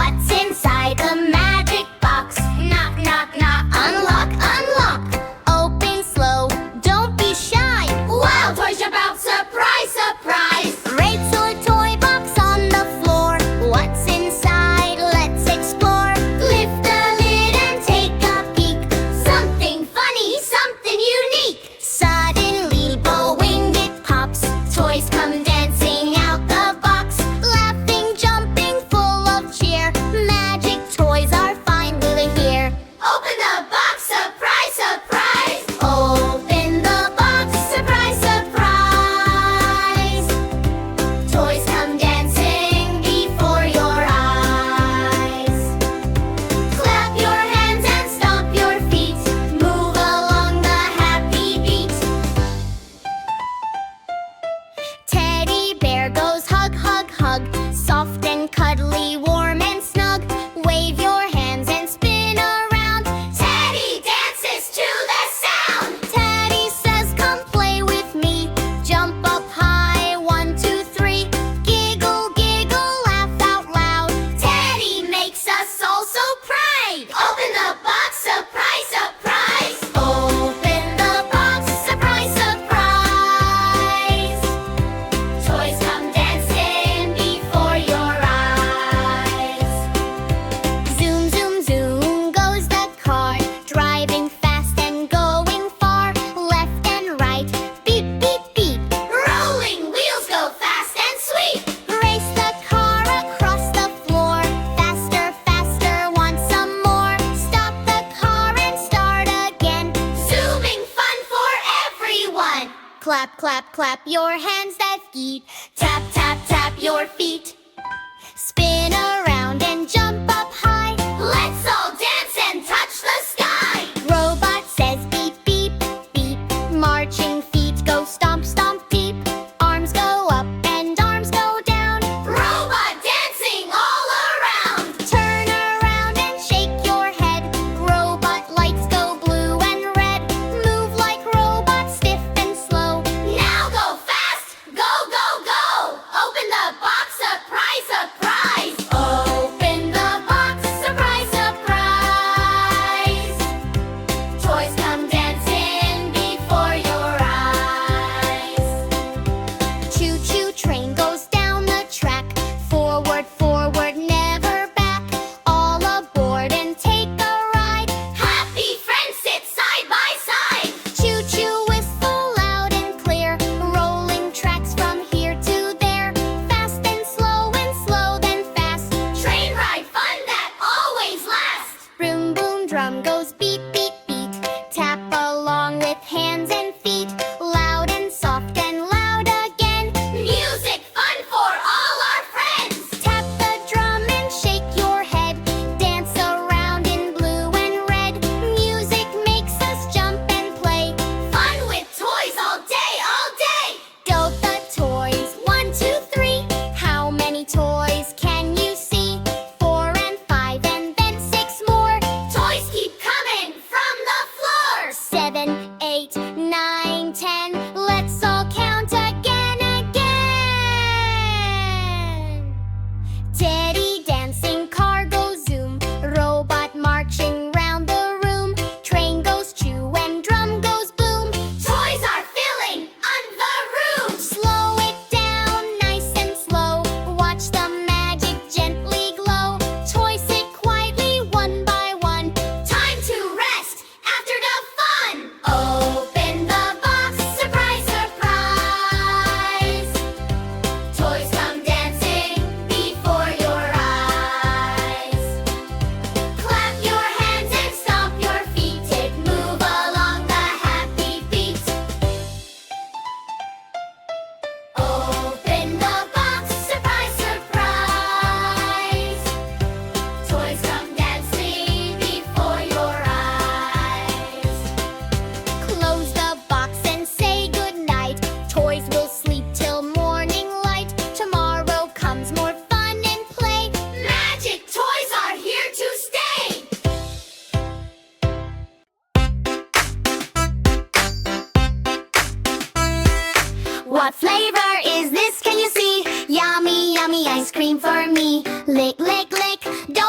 What's inside the magic box? Knock, knock, knock. Unlock, unlock. Open slow, don't be shy. Wow, toys jump out, surprise, surprise. Great toy box on the floor. What's inside? Let's explore. Lift the lid and take a peek. Something funny, something unique. Suddenly, bowing it pops. Toys come dancing out the box. Laughing, jumping, full of cheer. Magic toys are finally here. Open the box, surprise, surprise. Open the box, surprise, surprise. Toys come dancing before your eyes. Clap your hands and stomp your feet. Move along the happy beat. Teddy bear goes hug, hug, hug. Soft and cuddly, warm and snug. Wave your hands and spin around. Teddy dances to the sound. Teddy says, come play with me. Jump up high, 1, 2, 3. Giggle, giggle, laugh out loud. Teddy makes us all so proud. Open the box, surprise, surprise. Open the box, surprise, surprise. Toys come dancing before your eyes. Zoom, zoom, zoom goes the car, driving fast and going far. Left and right, beep, beep, beep. Rolling wheels go fast and sweep. Race the car across the floor. Faster, faster, want some more. Stop the car and start again. Zooming fun for everyone. Clap, clap, clap your hands that feet. Tap, tap, tap your feet. Spin around and jump up high. Let's all dance and touch the sky. Robot says beep, beep, beep. Marching feet go stomp, stomp, deep. Arms go up and arms go down. Robot dancing all around. Turn around and shake your head. Robot lights go blue and red. Move like robots, stiff and slow. Now go fast, go, go, go. Open the box, surprise, surprise. Open the box, surprise, surprise. Toys come dancing before your eyes. Choo-choo train goes down the track. Forward, forward, never back. All aboard and take a ride. Happy friends sit side by side. Choo-choo whistle loud and clear. Rolling tracks from here to there. Fast and slow then fast. Train ride fun that always lasts. Boom, boom, drum goes beat, beat, beat. Tap along with hands and feet. Loud and soft and loud again. Music fun for all our friends. Tap the drum and shake your head. Dance around in blue and red. Music makes us jump and play. Fun with toys all day, all day. Go the toys, 1, 2, 3. How many toys can you see? 4 and 5 and then 6 more. Toys keep coming from the floor. 7, 8, 9, 10. Let's all count again, again. Teddy dancing, car goes zoom. Robot marching round the room. Train goes chew and drum goes boom. Toys are filling the room. Slow it down, nice and slow. Watch the magic gently glow. Toys sit quietly, one by one. Time to rest after the fun. Open the box, surprise, surprise. Toys come dancing before your eyes. Clap your hands and stomp your feet. It move along the happy beat. Open the box, surprise, surprise. Toys come dancing before your eyes. Close the box and say goodnight. Toys will sleep till morning light. Tomorrow comes more fun and play. Magic toys are here to stay. What flavor is this? Can you see? Yummy, yummy ice cream for me. Lick, lick, lick. Don't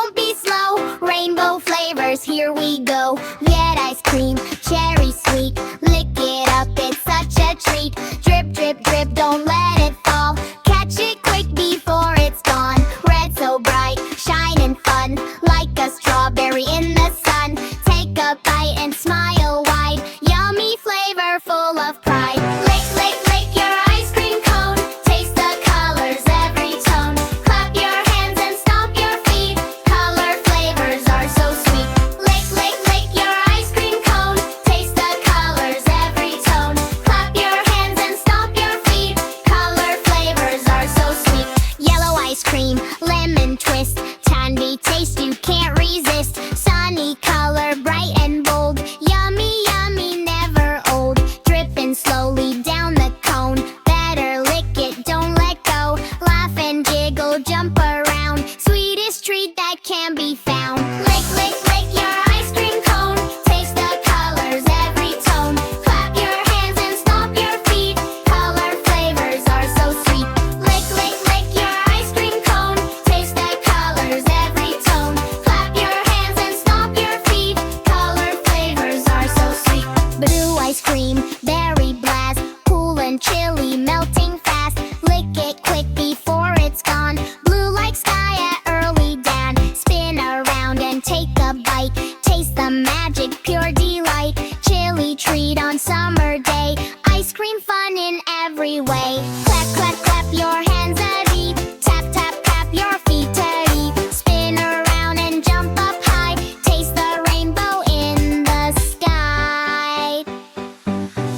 rainbow flavors, here we go. Get ice cream, cherry sweet, lick it up, it's such a treat. Drip, drip, drip, don't let it fall. Catch it quick before it's gone. Red so bright, shining fun, like a strawberry in the sun. Take a bite and smile wide, yummy flavor full of pride. Lick, lick, lick your ice cream cone, taste the colors, every tone. Clap your hands and stomp your feet, color flavors are so sweet. Lick, lick, lick your ice cream cone, taste the colors, every tone. Clap your hands and stomp your feet, color flavors are so sweet. Yellow ice cream, lemon twist, tangy taste you can't resist. Sunny color, bright and bold, yummy, yummy, never old. Dripping slowly down the cone, better lick it, don't let go. Laugh and jiggle, jump around, sweetest treat that can be found. Lick, lick, lick your ice cream cone, taste the colors, every tone. Clap your hands and stomp your feet, color flavors are so sweet. Lick, lick, lick your ice cream cone, taste the colors, every tone. Clap your hands and stomp your feet, color flavors are so sweet. Blue ice cream, berry blast, cool and chilly, melting fast. Lick it quick before it's gone, blue like sky at early dawn. Spin around and take a bite, taste the magic, pure delight. Chilly treat on summer day, ice cream fun in every way. Clap, clap, clap your hands a beat, tap, tap, tap your feet to eat. Spin around and jump up high, taste the rainbow in the sky.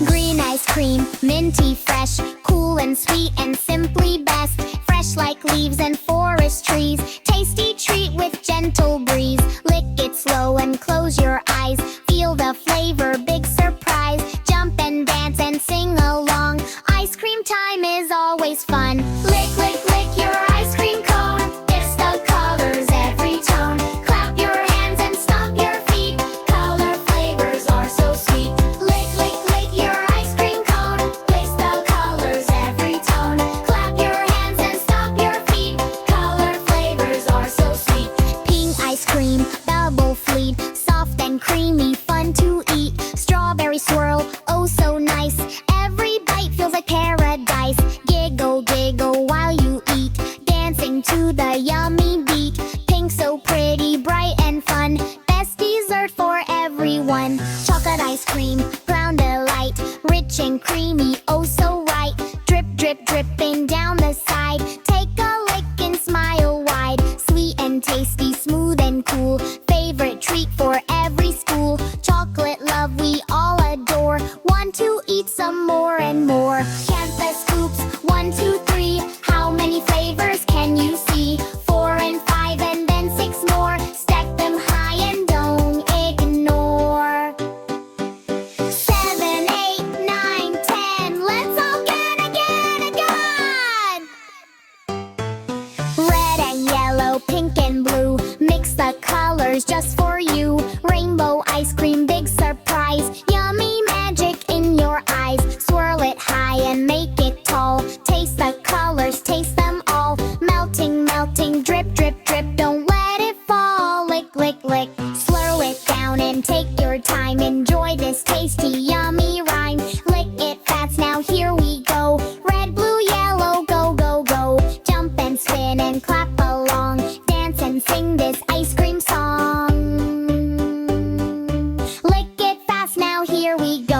Green ice cream, minty fresh, cool and sweet and simply best. Fresh like leaves and forest trees, tasty treat with gentle breeze. Lick it slow and close your eyes, feel the flavor, big surprise. Jump and dance and sing along, ice cream time is always fun. Lick, lick, lick your ice cream cone, it's the colors, every tone. Clap your hands and stomp your feet, color flavors are so sweet. Lick, lick, lick your ice cream cone, taste the colors, every tone. Clap your hands and stomp your feet, color flavors are so sweet. Pink ice cream, bubble fleet, soft and creamy, fun to eat. Strawberry swirl, oh so nice, every bite feels like paradise. Giggle, giggle while you eat, dancing to the yummy beat. Pink so pretty, bright and fun, best dessert for everyone. Chocolate ice cream, brown delight, rich and creamy, oh so right. Drip, drip, dripping down the side, take a lick and smile wide. Sweet and tasty, smooth and cool, favorite treat for every school. Chocolate love we all adore, want to eat some more and more. Count the scoops, 1, 2, 3, how many flavors can you see? 4 and 5 and then 6 more, stack them high and don't ignore. 7, 8, 9, 10, let's all get again. Red and yellow, pink and blue, mix the colors just for you. Rainbow ice cream, big surprise, yummy magic in your eyes. Swirl it high and make it tall, taste the colors, taste them all. Melting, melting, drip, drip, drip, don't let it fall. Lick, lick, lick, swirl it down and take your time. Enjoy this tasty, yummy rhyme. Lick it fast, now here we go. Red, blue, yellow, go, go, go. Jump and spin and clap along, dance and sing this ice cream song. Lick it fast, now here we go.